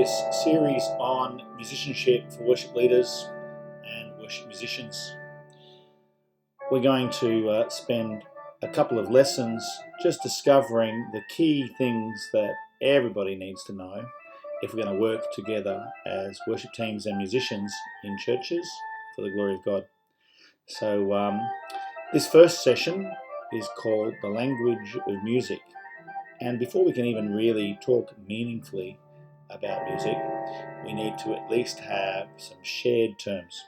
this series on musicianship for worship leaders and worship musicians. We're going to spend a couple of lessons just discovering the key things that everybody needs to know if we're going to work together as worship teams and musicians in churches for the glory of God. So this first session is called The Language of Music. And before we can even really talk meaningfully about music, we need to at least have some shared terms.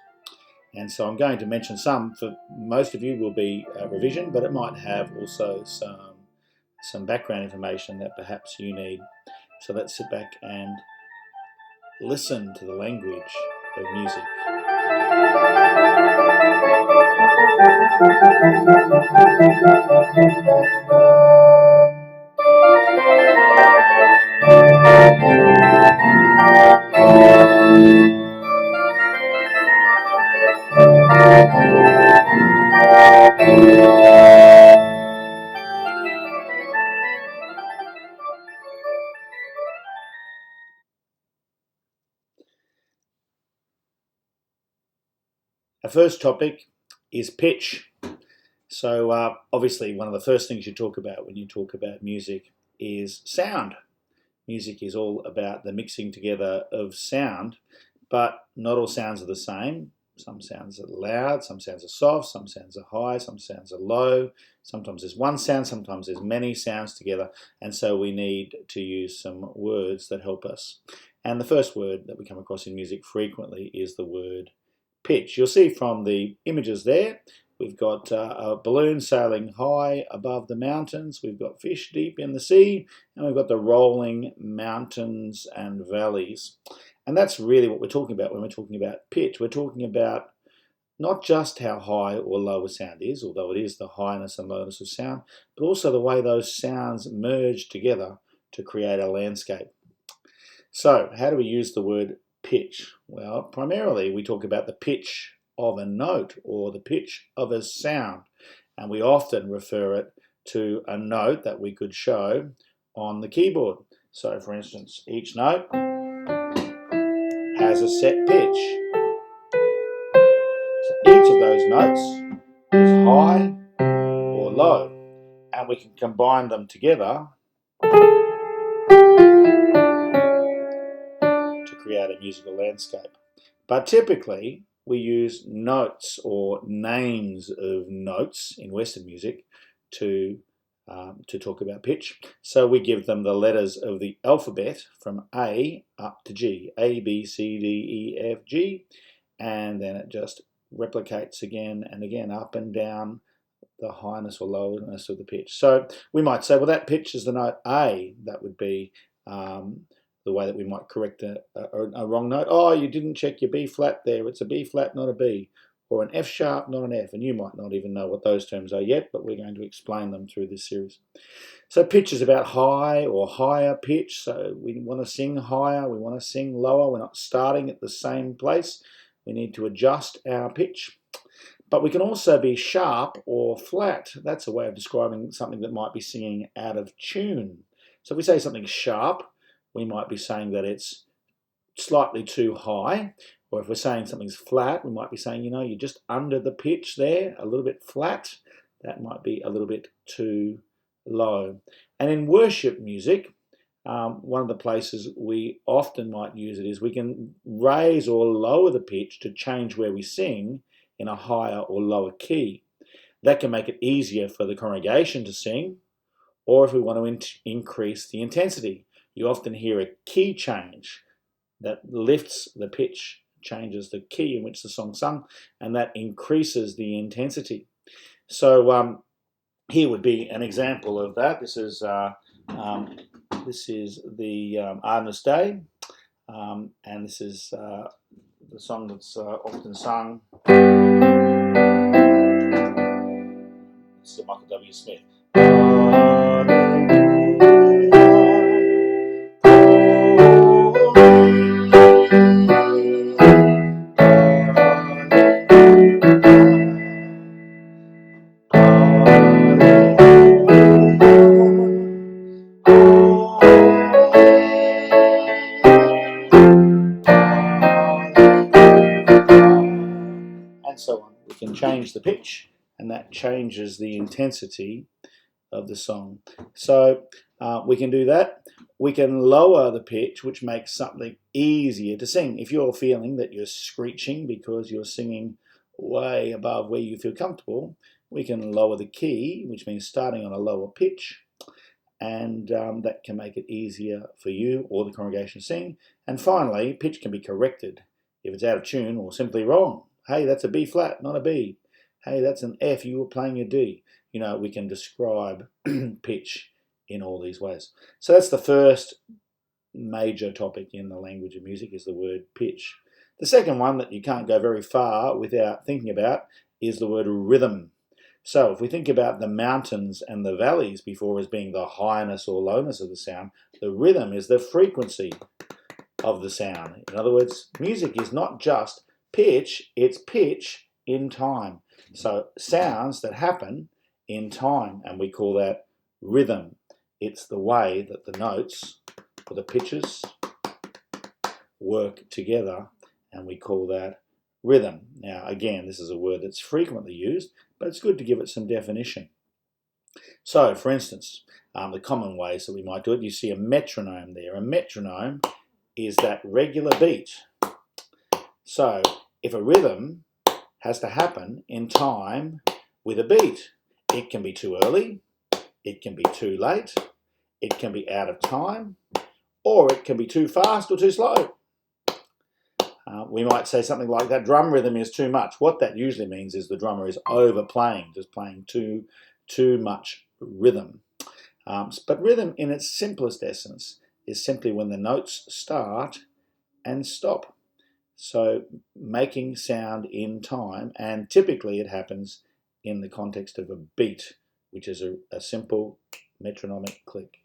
And so I'm going to mention some. For most of you will be a revision, but it might have also some background information that perhaps you need. So let's sit back and listen to the language of music. Our first topic is pitch. So obviously one of the first things you talk about when you talk about music is sound. Music is all about the mixing together of sound, but not all sounds are the same. Some sounds are loud, some sounds are soft, some sounds are high, some sounds are low. Sometimes there's one sound, sometimes there's many sounds together, and so we need to use some words that help us. And the first word that we come across in music frequently is the word pitch. You'll see from the images there, we've got a balloon sailing high above the mountains, we've got fish deep in the sea, and we've got the rolling mountains and valleys. And that's really what we're talking about when we're talking about pitch. We're talking about not just how high or low a sound is, although it is the highness and lowness of sound, but also the way those sounds merge together to create a landscape. So how do we use the word pitch? Well, primarily we talk about the pitch of a note or the pitch of a sound, and we often refer it to a note that we could show on the keyboard. So for instance, each note has a set pitch. So each of those notes is high or low, and we can combine them together to create a musical landscape. But typically we use notes or names of notes in Western music to talk about pitch. So we give them the letters of the alphabet from A up to G, A, B, C, D, E, F, G, and then it just replicates again and again up and down the highness or lowness of the pitch. So we might say, well, that pitch is the note A. That would be the way that we might correct a wrong note. Oh, you didn't check your B flat there. It's a B flat, not a B. Or an F sharp, not an F. And you might not even know what those terms are yet, but we're going to explain them through this series. So pitch is about high or higher pitch. So we want to sing higher, we want to sing lower. We're not starting at the same place. We need to adjust our pitch. But we can also be sharp or flat. That's a way of describing something that might be singing out of tune. So if we say something sharp, we might be saying that it's slightly too high. Or if we're saying something's flat, we might be saying, you know, you're just under the pitch there, a little bit flat. That might be a little bit too low. And in worship music, one of the places we often might use it is we can raise or lower the pitch to change where we sing in a higher or lower key. That can make it easier for the congregation to sing, or if we want to increase the intensity. You often hear a key change that lifts the pitch, changes the key in which the song's sung, and that increases the intensity. So here would be an example of that. This is the Arden's Day, and this is the song that's often sung. This is Michael W. Smith. so on. We can change the pitch, and that changes the intensity of the song. So we can do that. We can lower the pitch, which makes something easier to sing. If you're feeling that you're screeching because you're singing way above where you feel comfortable, we can lower the key, which means starting on a lower pitch, and that can make it easier for you or the congregation to sing. And finally, pitch can be corrected if it's out of tune or simply wrong. Hey, that's a B flat, not a B. Hey, that's an F, you were playing a D. You know, we can describe pitch in all these ways. So that's the first major topic in the language of music, is the word pitch. The second one that you can't go very far without thinking about is the word rhythm. So if we think about the mountains and the valleys before as being the highness or lowness of the sound, the rhythm is the frequency of the sound. In other words, music is not just pitch, it's pitch in time. So sounds that happen in time, and we call that rhythm. It's the way that the notes or the pitches work together, and we call that rhythm. Now, again, this is a word that's frequently used, but it's good to give it some definition. So, for instance, the common ways that we might do it, you see a metronome there. A metronome is that regular beat. So, if a rhythm has to happen in time with a beat, it can be too early, it can be too late, it can be out of time, or it can be too fast or too slow. We might say something like that drum rhythm is too much. What that usually means is the drummer is overplaying, just playing too much rhythm. But rhythm in its simplest essence is simply when the notes start and stop. So making sound in time, and typically it happens in the context of a beat, which is a simple metronomic click.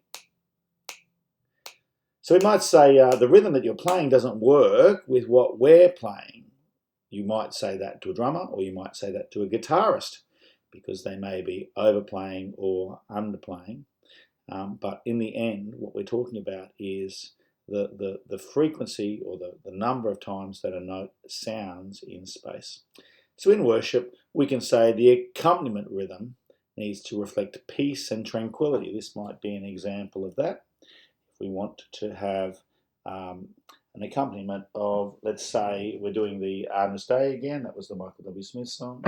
So we might say the rhythm that you're playing doesn't work with what we're playing. You might say that to a drummer, or you might say that to a guitarist, because they may be overplaying or underplaying. But in the end, what we're talking about is the frequency or the number of times that a note sounds in space. So in worship, we can say the accompaniment rhythm needs to reflect peace and tranquility. This might be an example of that. If we want to have an accompaniment of, let's say, we're doing the Arden's Day again. That was the Michael W. Smith song.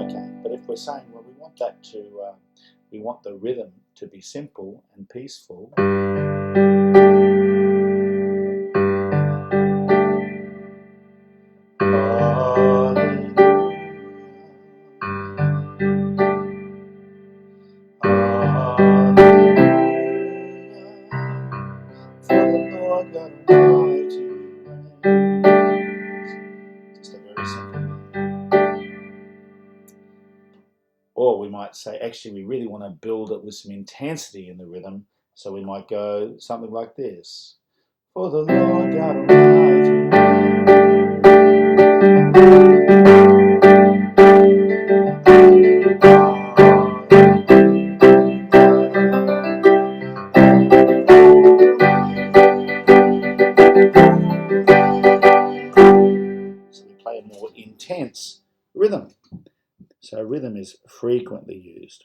Okay, but if we're saying, well, we want that to, we want the rhythm to be simple and peaceful. Just a very simple one. Or we might say, actually, we really want to build it with some intensity in the rhythm, so we might go something like this. For the Lord God Almighty. So we play a more intense rhythm. So rhythm is frequently used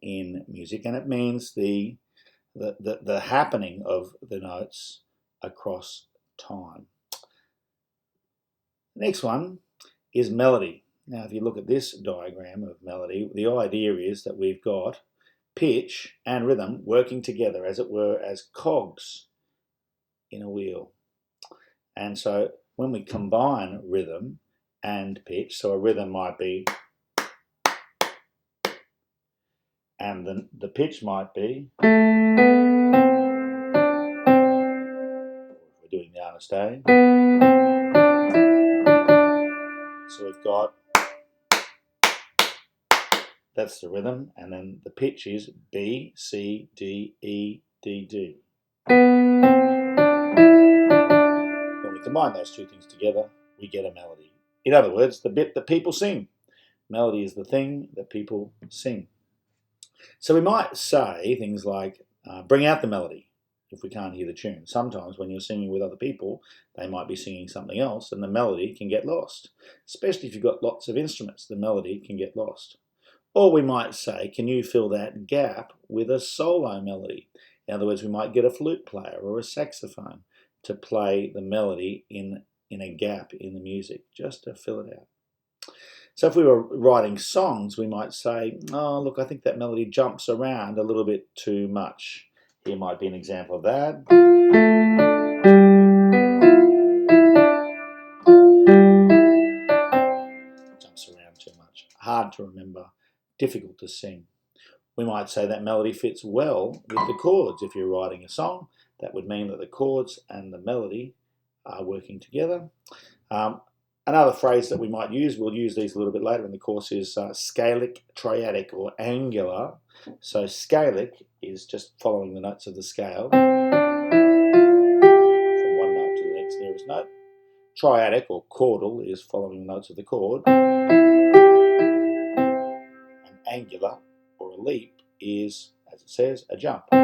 in music, and it means the happening of the notes across time. The next one is melody. Now, if you look at this diagram of melody, the idea is that we've got pitch and rhythm working together, as it were, as cogs in a wheel. And so when we combine rhythm and pitch, so a rhythm might be, and the pitch might be, if we're doing the Arden's Day. So we've got, that's the rhythm, and then the pitch is B, C, D, E, D, D. When we combine those two things together, we get a melody. In other words, the bit that people sing. Melody is the thing that people sing. So we might say things like, bring out the melody, if we can't hear the tune. Sometimes when you're singing with other people, they might be singing something else and the melody can get lost. Especially if you've got lots of instruments, the melody can get lost. Or we might say, can you fill that gap with a solo melody? In other words, we might get a flute player or a saxophone to play the melody in a gap in the music, just to fill it out. So if we were writing songs, we might say, oh, look, I think that melody jumps around a little bit too much. Here might be an example of that. Jumps around too much. Hard to remember, difficult to sing. We might say that melody fits well with the chords. If you're writing a song, that would mean that the chords and the melody are working together. Another phrase that we might use, we'll use these a little bit later in the course, is scalic, triadic, or angular. So scalic is just following the notes of the scale from one note to the next nearest note. Triadic, or chordal, is following the notes of the chord. And angular, or a leap, is, as it says, a jump. So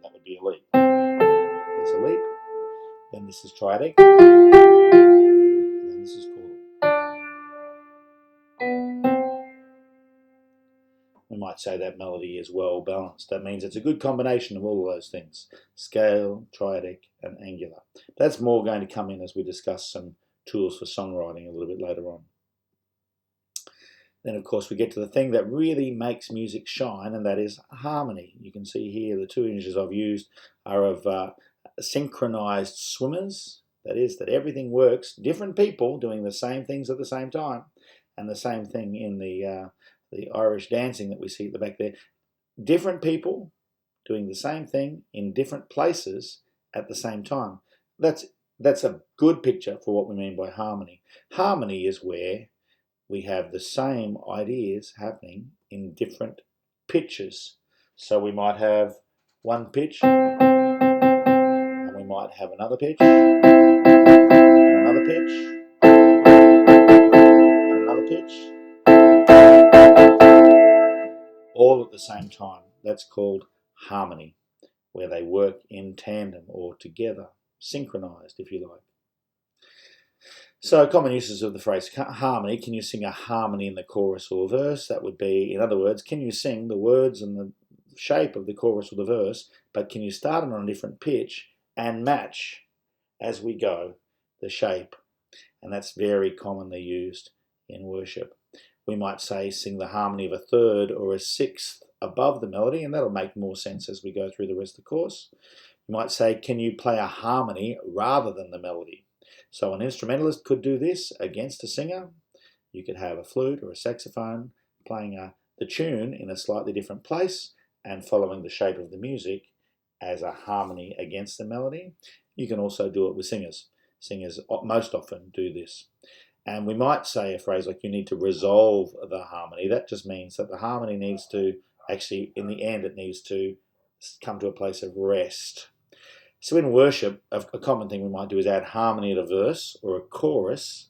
that would be a leap. There's a leap. Then this is triadic. And then this is chordal. We might say that melody is well balanced. That means it's a good combination of all of those things. Scale, triadic, and angular. That's more going to come in as we discuss some tools for songwriting a little bit later on. Then, of course, we get to the thing that really makes music shine, and that is harmony. You can see here the two images I've used are of synchronized swimmers. That is, that everything works. Different people doing the same things at the same time. And the same thing in the Irish dancing that we see at the back there. Different people doing the same thing in different places at the same time. That's a good picture for what we mean by harmony. Harmony is where we have the same ideas happening in different pitches. So we might have one pitch, and we might have another pitch, and another pitch, and another pitch, all at the same time. That's called harmony, where they work in tandem or together, synchronized, if you like. So common uses of the phrase harmony. Can you sing a harmony in the chorus or verse? That would be, in other words, can you sing the words and the shape of the chorus or the verse, but can you start it on a different pitch and match as we go the shape? And that's very commonly used in worship. We might say sing the harmony of a third or a sixth above the melody, and that'll make more sense as we go through the rest of the course. You might say, can you play a harmony rather than the melody? So an instrumentalist could do this against a singer. You could have a flute or a saxophone playing the tune in a slightly different place and following the shape of the music as a harmony against the melody. You can also do it with singers. Singers most often do this. And we might say a phrase like, you need to resolve the harmony. That just means that the harmony needs to, actually, in the end, it needs to come to a place of rest. So in worship, a common thing we might do is add harmony to a verse or a chorus,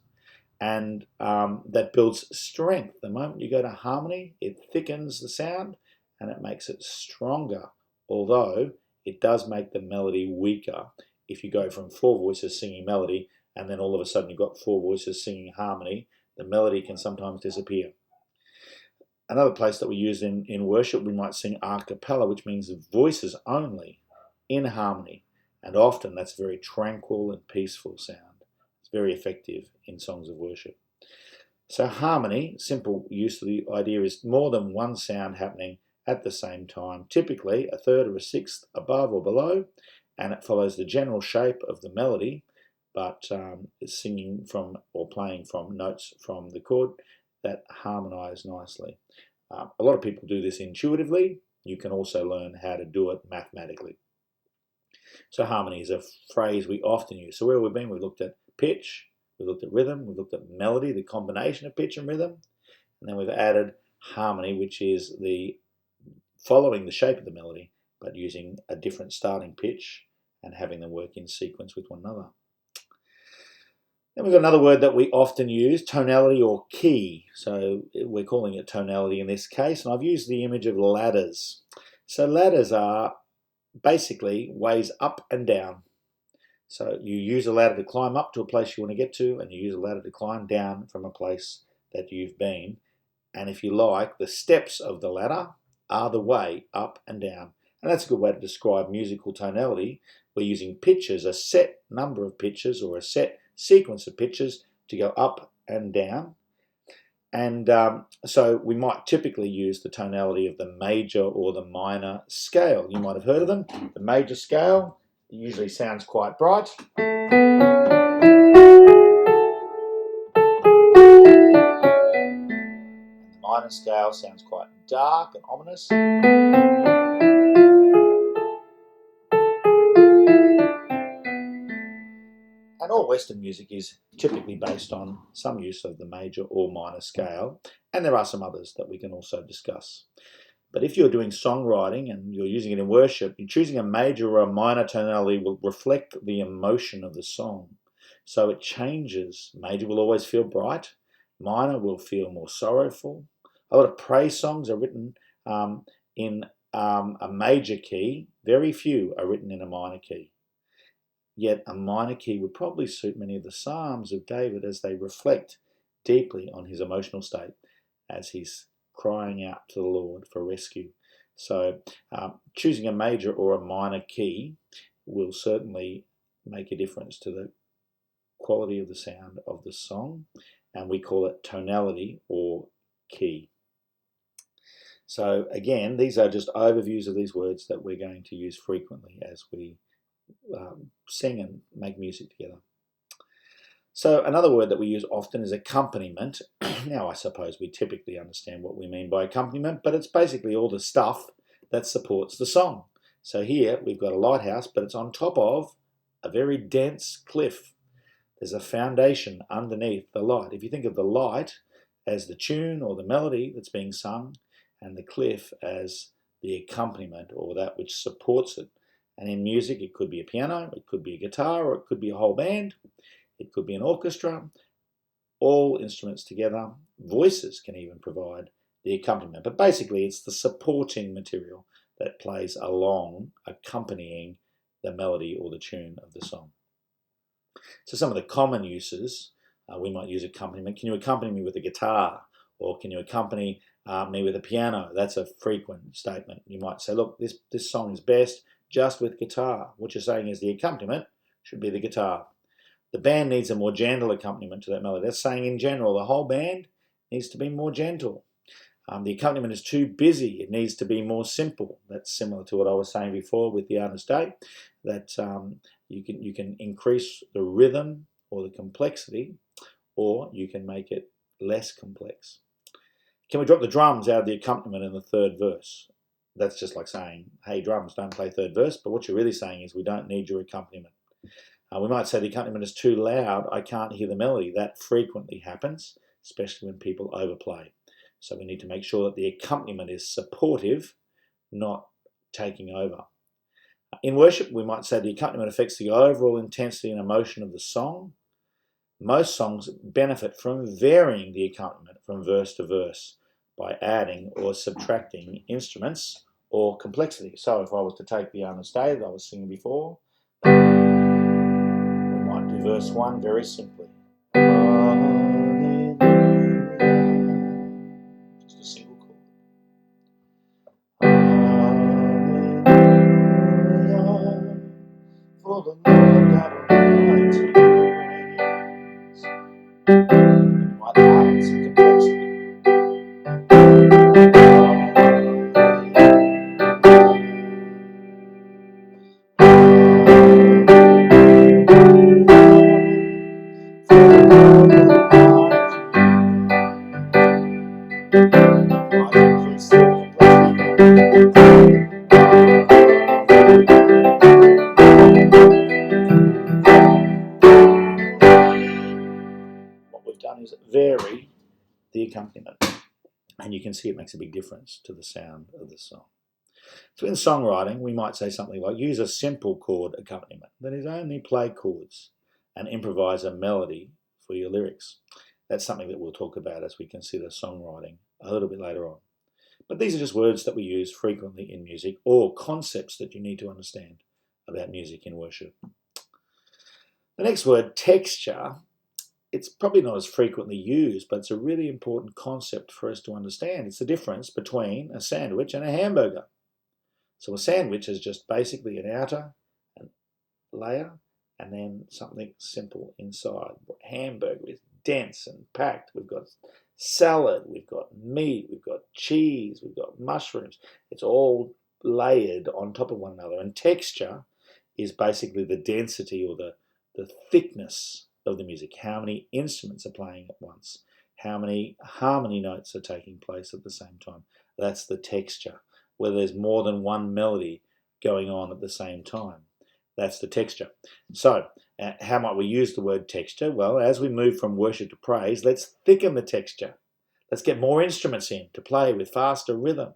and that builds strength. The moment you go to harmony, it thickens the sound and it makes it stronger, although it does make the melody weaker. If you go from 4 voices singing melody and then all of a sudden you've got 4 voices singing harmony, the melody can sometimes disappear. Another place that we use in worship, we might sing a cappella, which means voices only in harmony. And often that's a very tranquil and peaceful sound. It's very effective in songs of worship. So harmony, simple use of the idea, is more than one sound happening at the same time, typically a third or a sixth above or below, and it follows the general shape of the melody, but it's singing from or playing from notes from the chord that harmonize nicely. A lot of people do this intuitively. You can also learn how to do it mathematically. So harmony is a phrase we often use. So where we've been, we've looked at pitch, we've looked at rhythm, we've looked at melody, the combination of pitch and rhythm, and then we've added harmony, which is the following the shape of the melody, but using a different starting pitch and having them work in sequence with one another. Then we've got another word that we often use, tonality or key. So we're calling it tonality in this case, and I've used the image of ladders. So ladders are basically ways up and down. So you use a ladder to climb up to a place you want to get to, and you use a ladder to climb down from a place that you've been. And if you like, the steps of the ladder are the way up and down. And that's a good way to describe musical tonality. We're using pitches, a set number of pitches or a set sequence of pitches to go up and down. And so we might typically use the tonality of the major or the minor scale. You might have heard of them. The major scale usually sounds quite bright. The minor scale sounds quite dark and ominous. And all Western music is typically based on some use of the major or minor scale, and there are some others that we can also discuss. But if you're doing songwriting and you're using it in worship, you're choosing a major or a minor tonality will reflect the emotion of the song. So it changes. Major will always feel bright, minor will feel more sorrowful. A lot of praise songs are written in a major key. Very few are written in a minor key. Yet a minor key would probably suit many of the Psalms of David as they reflect deeply on his emotional state as he's crying out to the Lord for rescue. So choosing a major or a minor key will certainly make a difference to the quality of the sound of the song, and we call it tonality or key. So again, these are just overviews of these words that we're going to use frequently as we sing and make music together. So another word that we use often is accompaniment. Now I suppose we typically understand what we mean by accompaniment, but it's basically all the stuff that supports the song. So here we've got a lighthouse, but it's on top of a very dense cliff. There's a foundation underneath the light. If you think of the light as the tune or the melody that's being sung, and the cliff as the accompaniment or that which supports it. And in music, it could be a piano, it could be a guitar, or it could be a whole band. It could be an orchestra. All instruments together. Voices can even provide the accompaniment. But basically, it's the supporting material that plays along, accompanying the melody or the tune of the song. So some of the common uses, we might use accompaniment. Can you accompany me with a guitar? Or can you accompany me with a piano? That's a frequent statement. You might say, look, this song is best just with guitar. What you're saying is the accompaniment should be the guitar. The band needs a more gentle accompaniment to that melody. That's saying in general, the whole band needs to be more gentle. The accompaniment is too busy. It needs to be more simple. That's similar to what I was saying before with the Artist Day, that you can increase the rhythm or the complexity, or you can make it less complex. Can we drop the drums out of the accompaniment in the third verse? That's just like saying, hey, drums, don't play third verse. But what you're really saying is we don't need your accompaniment. We might say the accompaniment is too loud. I can't hear the melody. That frequently happens, especially when people overplay. So we need to make sure that the accompaniment is supportive, not taking over. In worship, we might say the accompaniment affects the overall intensity and emotion of the song. Most songs benefit from varying the accompaniment from verse to verse by adding or subtracting instruments or complexity. So if I was to take the Artist Day that I was singing before, we might do verse 1 very simply. Hallelujah. Just a single chord. Hallelujah. For the Lord God Almighty reigns. And you might add some complexity. What we've done is vary the accompaniment, and you can see it makes a big difference to the sound of the song. So in songwriting, we might say something like, use a simple chord accompaniment that is only play chords and improvise a melody for your lyrics. That's something that we'll talk about as we consider songwriting a little bit later on. But these are just words that we use frequently in music, or concepts that you need to understand about music in worship. The next word, texture, it's probably not as frequently used, but it's a really important concept for us to understand. It's the difference between a sandwich and a hamburger. So a sandwich is just basically an outer layer and then something simple inside. Hamburger is dense and packed. We've got salad, we've got meat, we've got cheese, we've got mushrooms. It's all layered on top of one another. And texture is basically the density or the thickness of the music. How many instruments are playing at once? How many harmony notes are taking place at the same time? That's the texture. Whether there's more than one melody going on at the same time. That's the texture. So, how might we use the word texture? Well, as we move from worship to praise, let's thicken the texture. Let's get more instruments in to play with faster rhythm.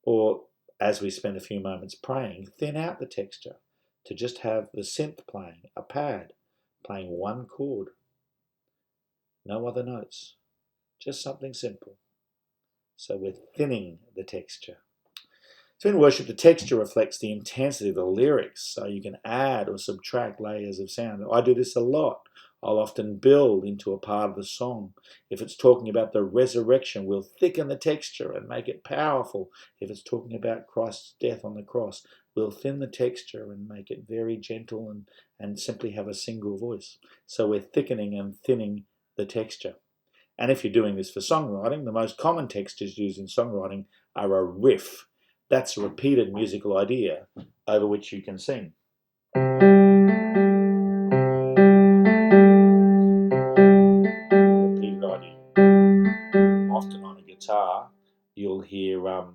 Or, as we spend a few moments praying, thin out the texture to just have the synth playing, a pad, playing one chord. No other notes. Just something simple. So we're thinning the texture. So in worship, the texture reflects the intensity of the lyrics, so you can add or subtract layers of sound. I do this a lot. I'll often build into a part of the song. If it's talking about the resurrection, we'll thicken the texture and make it powerful. If it's talking about Christ's death on the cross, we'll thin the texture and make it very gentle and simply have a single voice. So we're thickening and thinning the texture. And if you're doing this for songwriting, the most common textures used in songwriting are a riff. That's a repeated musical idea over which you can sing. Repeated idea. Often on a guitar, you'll hear a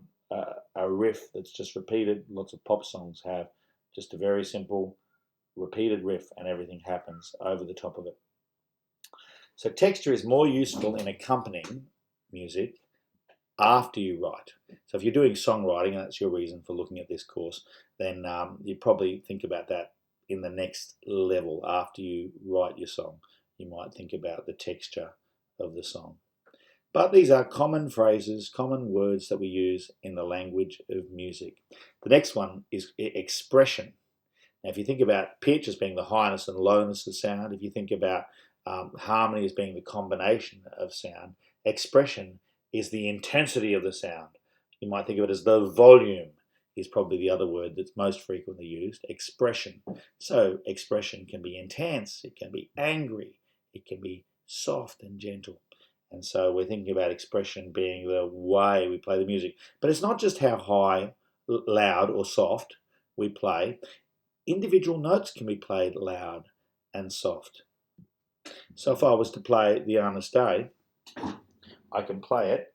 riff that's just repeated. Lots of pop songs have just a very simple repeated riff and everything happens over the top of it. So texture is more useful in accompanying music after you write. So if you're doing songwriting, and that's your reason for looking at this course, then you probably think about that in the next level. After you write your song, you might think about the texture of the song. But these are common phrases, common words that we use in the language of music. The next one is expression. Now, if you think about pitch as being the highness and lowness of sound, if you think about harmony as being the combination of sound, expression is the intensity of the sound. You might think of it as the volume is probably the other word that's most frequently used, expression. So expression can be intense, it can be angry, it can be soft and gentle. And so we're thinking about expression being the way we play the music. But it's not just how high, loud or soft we play. Individual notes can be played loud and soft. So if I was to play the Agnus Dei, I can play it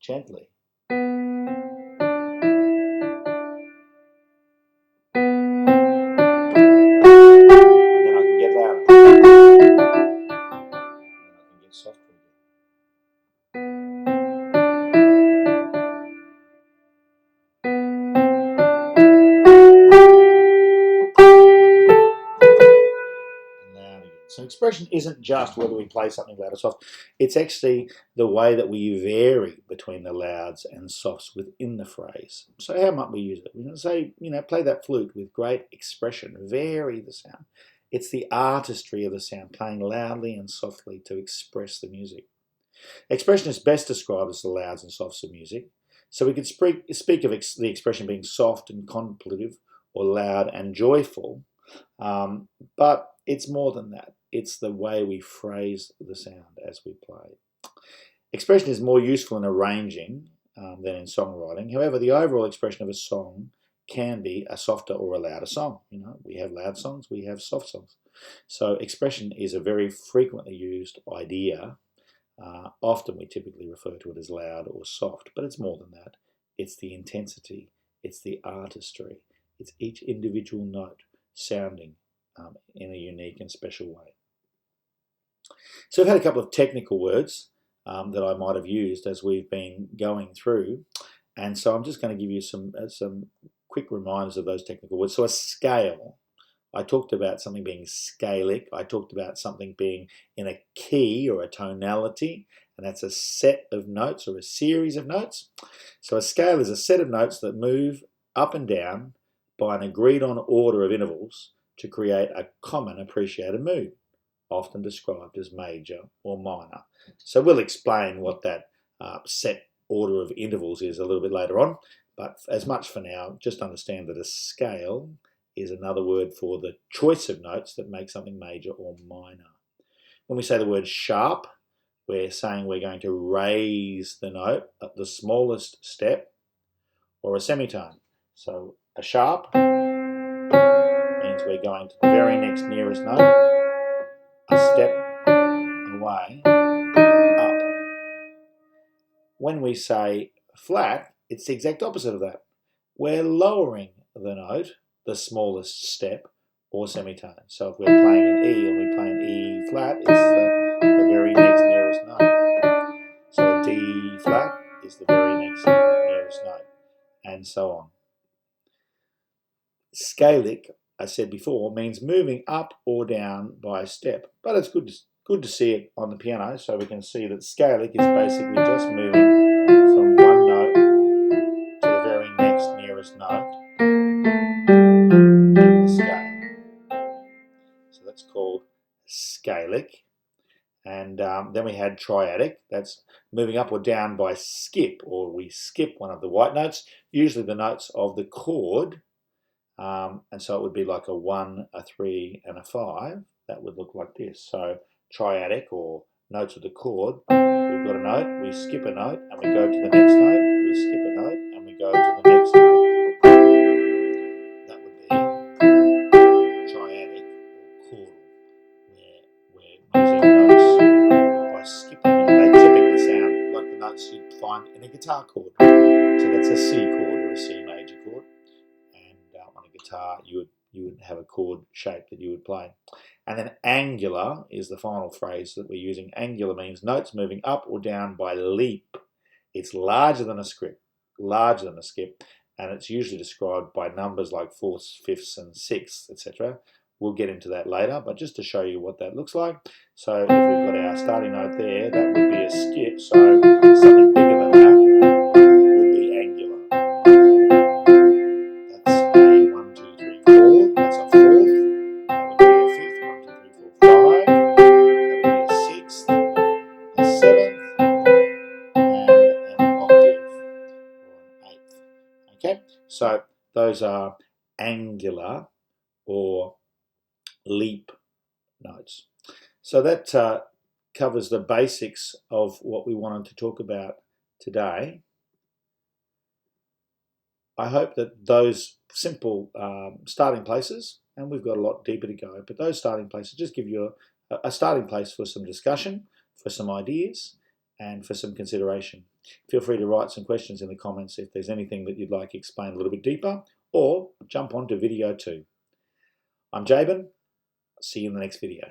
gently. And then I can get louder. And then I can get softer again. Loud again. So expression isn't just whether we play something loud or soft. It's actually the way that we vary between the louds and softs within the phrase. So how might we use it? We can say, play that flute with great expression. Vary the sound. It's the artistry of the sound, playing loudly and softly to express the music. Expression is best described as the louds and softs of music. So we could speak of the expression being soft and contemplative or loud and joyful. But it's more than that. It's the way we phrase the sound as we play. Expression is more useful in arranging than in songwriting. However, the overall expression of a song can be a softer or a louder song. We have loud songs, we have soft songs. So expression is a very frequently used idea. Often we typically refer to it as loud or soft, but it's more than that. It's the intensity, it's the artistry, it's each individual note sounding in a unique and special way. So I've had a couple of technical words that I might have used as we've been going through, and so I'm just going to give you some quick reminders of those technical words. So a scale, I talked about something being scalic. I talked about something being in a key or a tonality, and that's a set of notes or a series of notes. So a scale is a set of notes that move up and down by an agreed on order of intervals to create a common appreciated mood, often described as major or minor. So we'll explain what that set order of intervals is a little bit later on, but as much for now, just understand that a scale is another word for the choice of notes that make something major or minor. When we say the word sharp, we're saying we're going to raise the note at the smallest step or a semitone. So a sharp means we're going to the very next nearest note, a step away, up. When we say flat, it's the exact opposite of that. We're lowering the note, the smallest step, or semitone. So if we're playing an E and we play an E flat, it's the very next nearest note. So a D flat is the very next nearest note, and so on. Scalic, I said before, means moving up or down by a step, but it's good to see it on the piano, so we can see that scalic is basically just moving from one note to the very next nearest note in the scale. So that's called scalic. And then we had triadic, that's moving up or down by skip, or we skip one of the white notes, usually the notes of the chord. And so it would be like a 1, a 3, and a 5. That would look like this. So triadic, or notes of the chord. We've got a note, we skip a note, and we go to the next note. We skip a note, and we go to the next note. That would be triadic or chordal, where we're using notes by skipping, and they typically sound like the notes you'd find in a guitar chord. So that's a C chord or a C major chord. On a guitar, you would have a chord shape that you would play. And then angular is the final phrase that we're using. Angular means notes moving up or down by leap. It's larger than a skip, and it's usually described by numbers like fourths, fifths, and sixths, etc. We'll get into that later, but just to show you what that looks like. So if we've got our starting note there, that would be a skip. So something bigger than that would be angular. That's a 1, 2, 3, 4. That's a fourth. That would be a fifth. 1, 2, 3, 4, 5. That would be a sixth, a seventh, and an octave, or an eighth. Okay, so those are angular or leap notes. So that covers the basics of what we wanted to talk about today. I hope that those simple starting places, and we've got a lot deeper to go, but those starting places just give you a starting place for some discussion, for some ideas, and for some consideration. Feel free to write some questions in the comments if there's anything that you'd like explained a little bit deeper, or jump onto video 2. I'm Jabin. See you in the next video.